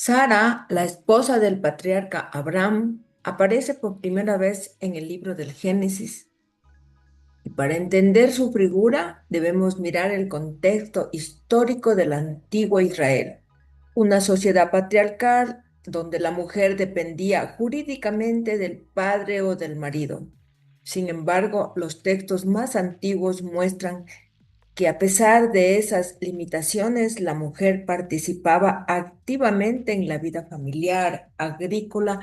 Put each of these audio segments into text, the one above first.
Sara, la esposa del patriarca Abraham, aparece por primera vez en el libro del Génesis. Y para entender su figura debemos mirar el contexto histórico del antiguo Israel, una sociedad patriarcal donde la mujer dependía jurídicamente del padre o del marido. Sin embargo, los textos más antiguos muestran que a pesar de esas limitaciones, la mujer participaba activamente en la vida familiar, agrícola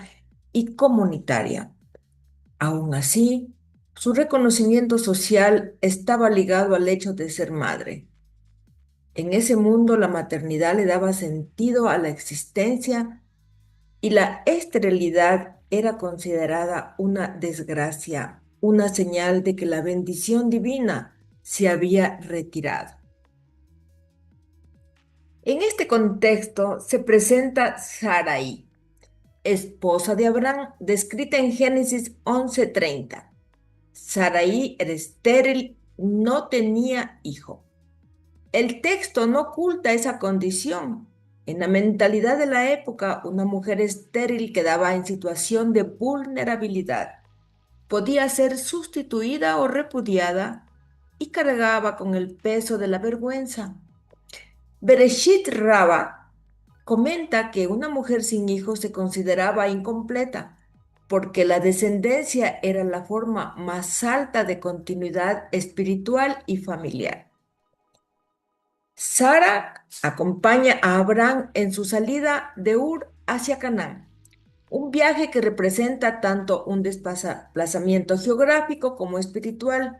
y comunitaria. Aún así, su reconocimiento social estaba ligado al hecho de ser madre. En ese mundo, la maternidad le daba sentido a la existencia y la esterilidad era considerada una desgracia, una señal de que la bendición divina se había retirado. En este contexto se presenta Sarai, esposa de Abraham, descrita en Génesis 11:30. Sarai era estéril, no tenía hijo. El texto no oculta esa condición. En la mentalidad de la época, una mujer estéril quedaba en situación de vulnerabilidad. Podía ser sustituida o repudiada y cargaba con el peso de la vergüenza. Bereshit Rabba comenta que una mujer sin hijos se consideraba incompleta porque la descendencia era la forma más alta de continuidad espiritual y familiar. Sara acompaña a Abraham en su salida de Ur hacia Canaán, un viaje que representa tanto un desplazamiento geográfico como espiritual.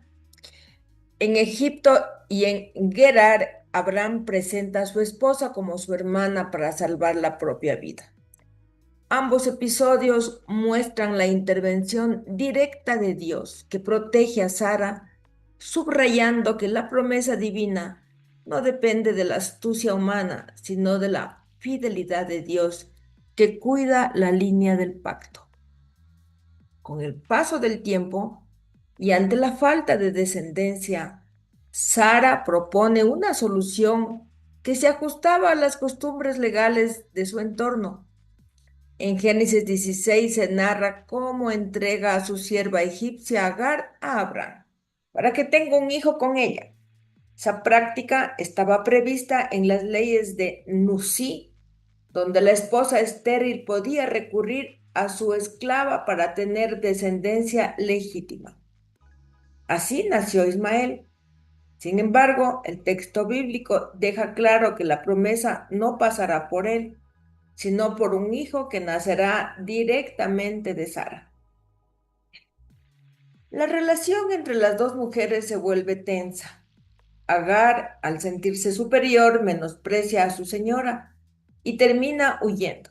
En Egipto y en Gerar, Abraham presenta a su esposa como su hermana para salvar la propia vida. Ambos episodios muestran la intervención directa de Dios que protege a Sara, subrayando que la promesa divina no depende de la astucia humana, sino de la fidelidad de Dios que cuida la línea del pacto. Con el paso del tiempo y ante la falta de descendencia, Sara propone una solución que se ajustaba a las costumbres legales de su entorno. En Génesis 16 se narra cómo entrega a su sierva egipcia Agar a Abraham para que tenga un hijo con ella. Esa práctica estaba prevista en las leyes de Nusí, donde la esposa estéril podía recurrir a su esclava para tener descendencia legítima. Así nació Ismael. Sin embargo, el texto bíblico deja claro que la promesa no pasará por él, sino por un hijo que nacerá directamente de Sara. La relación entre las dos mujeres se vuelve tensa. Agar, al sentirse superior, menosprecia a su señora y termina huyendo.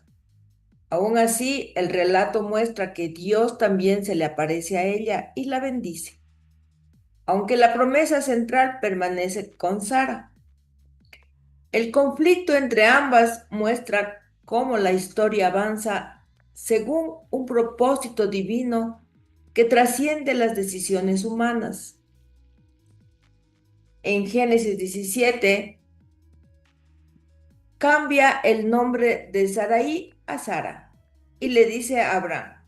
Aún así, el relato muestra que Dios también se le aparece a ella y la bendice, aunque la promesa central permanece con Sara. El conflicto entre ambas muestra cómo la historia avanza según un propósito divino que trasciende las decisiones humanas. En Génesis 17 cambia el nombre de Sarai a Sara y le dice a Abraham: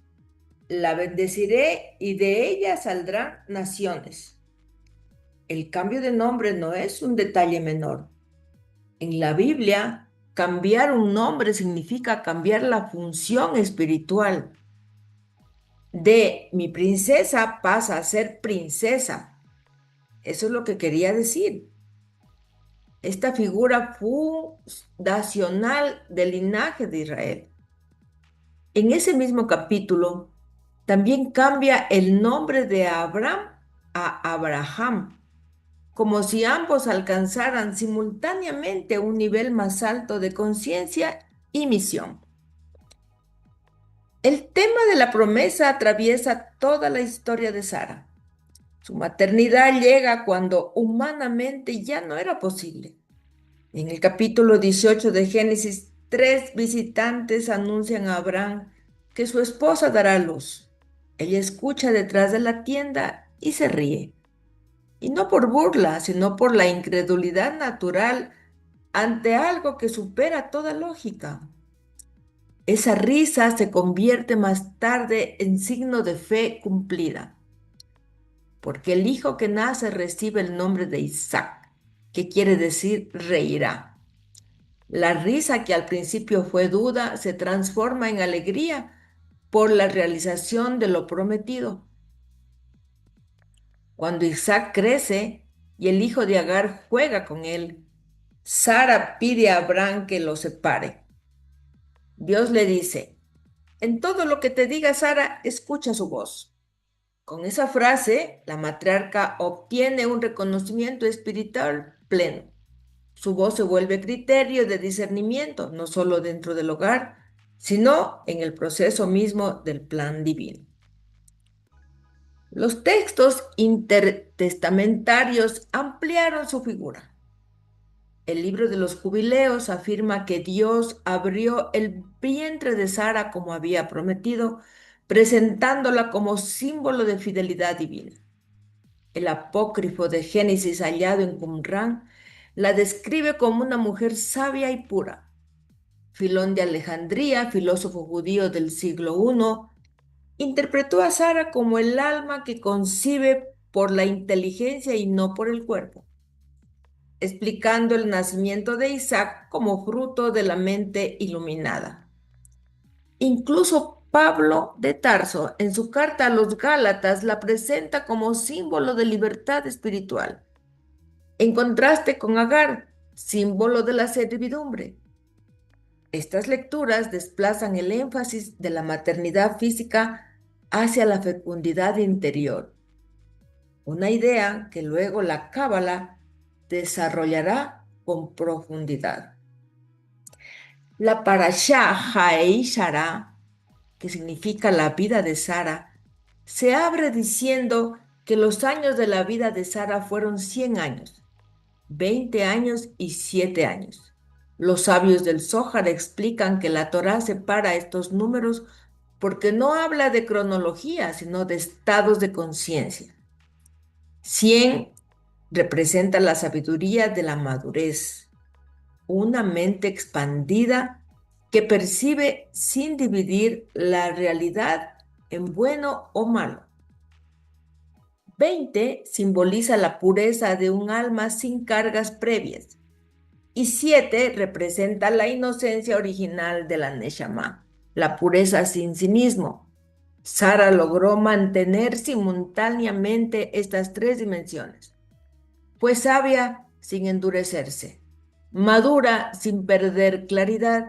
la bendeciré y de ella saldrán naciones. El cambio de nombre no es un detalle menor. En la Biblia, cambiar un nombre significa cambiar la función espiritual. De mi princesa pasa a ser princesa. Eso es lo que quería decir. Esta figura fundacional del linaje de Israel. En ese mismo capítulo, también cambia el nombre de Abraham a Abraham, como si ambos alcanzaran simultáneamente un nivel más alto de conciencia y misión. El tema de la promesa atraviesa toda la historia de Sara. Su maternidad llega cuando humanamente ya no era posible. En el capítulo 18 de Génesis, 3 visitantes anuncian a Abraham que su esposa dará a luz. Ella escucha detrás de la tienda y se ríe. Y no por burla, sino por la incredulidad natural ante algo que supera toda lógica. Esa risa se convierte más tarde en signo de fe cumplida, porque el hijo que nace recibe el nombre de Isaac, que quiere decir reirá. La risa que al principio fue duda se transforma en alegría por la realización de lo prometido. Cuando Isaac crece y el hijo de Agar juega con él, Sara pide a Abraham que lo separe. Dios le dice, en todo lo que te diga Sara, escucha su voz. Con esa frase, la matriarca obtiene un reconocimiento espiritual pleno. Su voz se vuelve criterio de discernimiento, no solo dentro del hogar, sino en el proceso mismo del plan divino. Los textos intertestamentarios ampliaron su figura. El libro de los Jubileos afirma que Dios abrió el vientre de Sara como había prometido, presentándola como símbolo de fidelidad divina. El apócrifo de Génesis hallado en Qumrán la describe como una mujer sabia y pura. Filón de Alejandría, filósofo judío del siglo I, interpretó a Sara como el alma que concibe por la inteligencia y no por el cuerpo, explicando el nacimiento de Isaac como fruto de la mente iluminada. Incluso Pablo de Tarso, en su carta a los Gálatas, la presenta como símbolo de libertad espiritual, en contraste con Agar, símbolo de la servidumbre. Estas lecturas desplazan el énfasis de la maternidad física hacia la fecundidad interior, una idea que luego la Cábala desarrollará con profundidad. La parashá Jaei Shara, que significa la vida de Sara, se abre diciendo que los años de la vida de Sara fueron 100 años, 20 años y 7 años. Los sabios del Zohar explican que la Torá separa estos números porque no habla de cronología, sino de estados de conciencia. 100 representa la sabiduría de la madurez, una mente expandida que percibe sin dividir la realidad en bueno o malo. 20 simboliza la pureza de un alma sin cargas previas. Y 7 representa la inocencia original de la Neshama, la pureza sin cinismo. Sara logró mantener simultáneamente estas tres dimensiones. Fue sabia sin endurecerse, madura sin perder claridad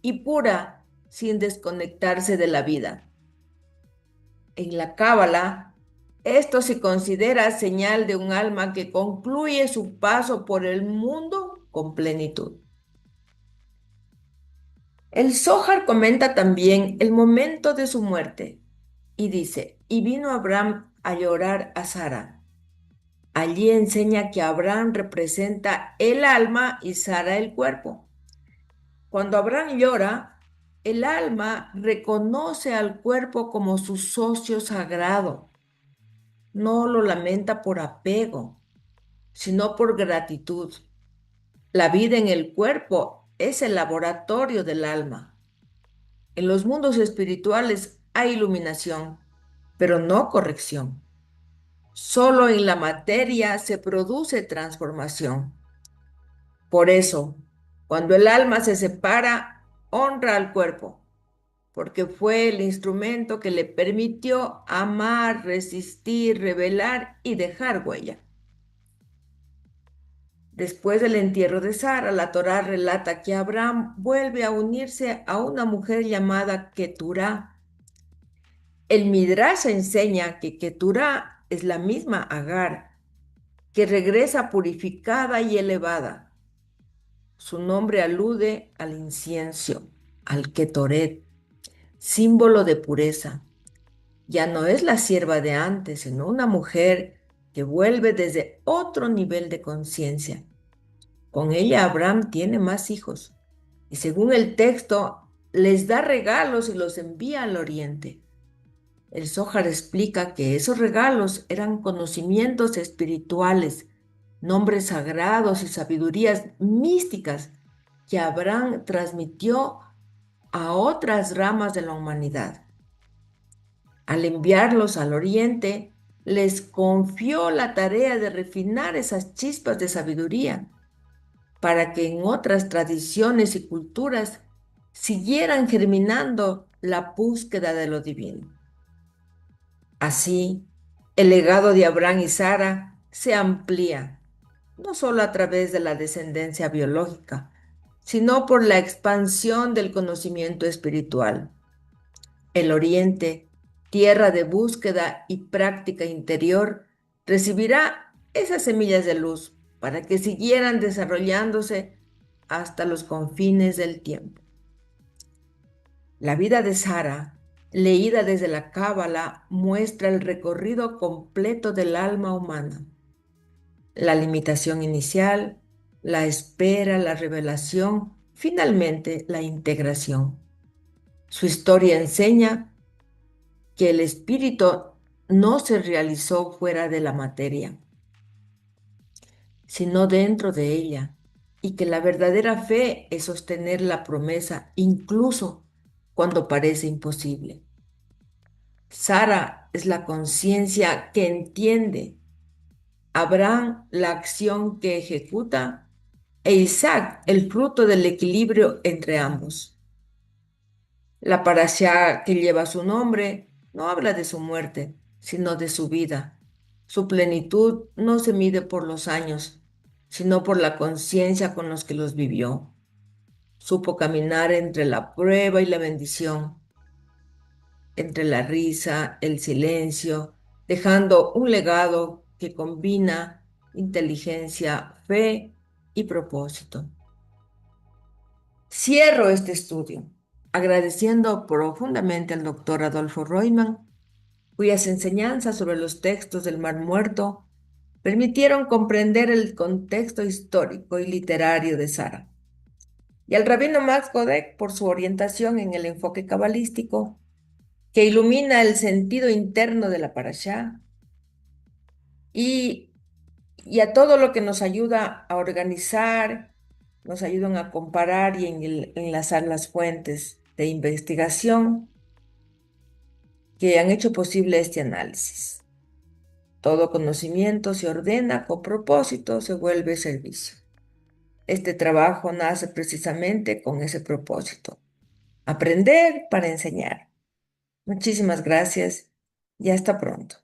y pura sin desconectarse de la vida. En la Cábala, esto se considera señal de un alma que concluye su paso por el mundo con plenitud. El Zohar comenta también el momento de su muerte y dice, y vino Abraham a llorar a Sara. Allí enseña que Abraham representa el alma y Sara el cuerpo. Cuando Abraham llora, el alma reconoce al cuerpo como su socio sagrado. No lo lamenta por apego, sino por gratitud. La vida en el cuerpo es el laboratorio del alma. En los mundos espirituales hay iluminación, pero no corrección. Solo en la materia se produce transformación. Por eso, cuando el alma se separa, honra al cuerpo, porque fue el instrumento que le permitió amar, resistir, revelar y dejar huella. Después del entierro de Sara, la Torá relata que Abraham vuelve a unirse a una mujer llamada Keturá. El Midrash enseña que Keturá es la misma Agar, que regresa purificada y elevada. Su nombre alude al incienso, al Ketoret, símbolo de pureza. Ya no es la sierva de antes, sino una mujer que vuelve desde otro nivel de conciencia. Con ella Abraham tiene más hijos y según el texto les da regalos y los envía al oriente. El Zohar explica que esos regalos eran conocimientos espirituales, nombres sagrados y sabidurías místicas que Abraham transmitió a otras ramas de la humanidad. Al enviarlos al Oriente, les confió la tarea de refinar esas chispas de sabiduría para que en otras tradiciones y culturas siguieran germinando la búsqueda de lo divino. Así, el legado de Abraham y Sara se amplía, no solo a través de la descendencia biológica, sino por la expansión del conocimiento espiritual. El Oriente, tierra de búsqueda y práctica interior, recibirá esas semillas de luz para que siguieran desarrollándose hasta los confines del tiempo. La vida de Sara, leída desde la Cábala, muestra el recorrido completo del alma humana: la limitación inicial, la espera, la revelación, finalmente la integración. Su historia enseña que el espíritu no se realizó fuera de la materia, sino dentro de ella, y que la verdadera fe es sostener la promesa incluso cuando parece imposible. Sara es la conciencia que entiende, Abraham la acción que ejecuta e Isaac el fruto del equilibrio entre ambos. La parashá que lleva su nombre no habla de su muerte, sino de su vida. Su plenitud no se mide por los años, sino por la conciencia con los que los vivió. Supo caminar entre la prueba y la bendición, entre la risa, el silencio, dejando un legado que combina inteligencia, fe y propósito. Cierro este estudio agradeciendo profundamente al doctor Adolfo Royman, cuyas enseñanzas sobre los textos del Mar Muerto permitieron comprender el contexto histórico y literario de Sara, y al rabino Max Godek por su orientación en el enfoque cabalístico que ilumina el sentido interno de la parashá y, y a todo lo que nos ayuda a organizar, nos ayudan a comparar y enlazar las fuentes de investigación que han hecho posible este análisis. Todo conocimiento se ordena con propósito, se vuelve servicio. Este trabajo nace precisamente con ese propósito: aprender para enseñar. Muchísimas gracias y hasta pronto.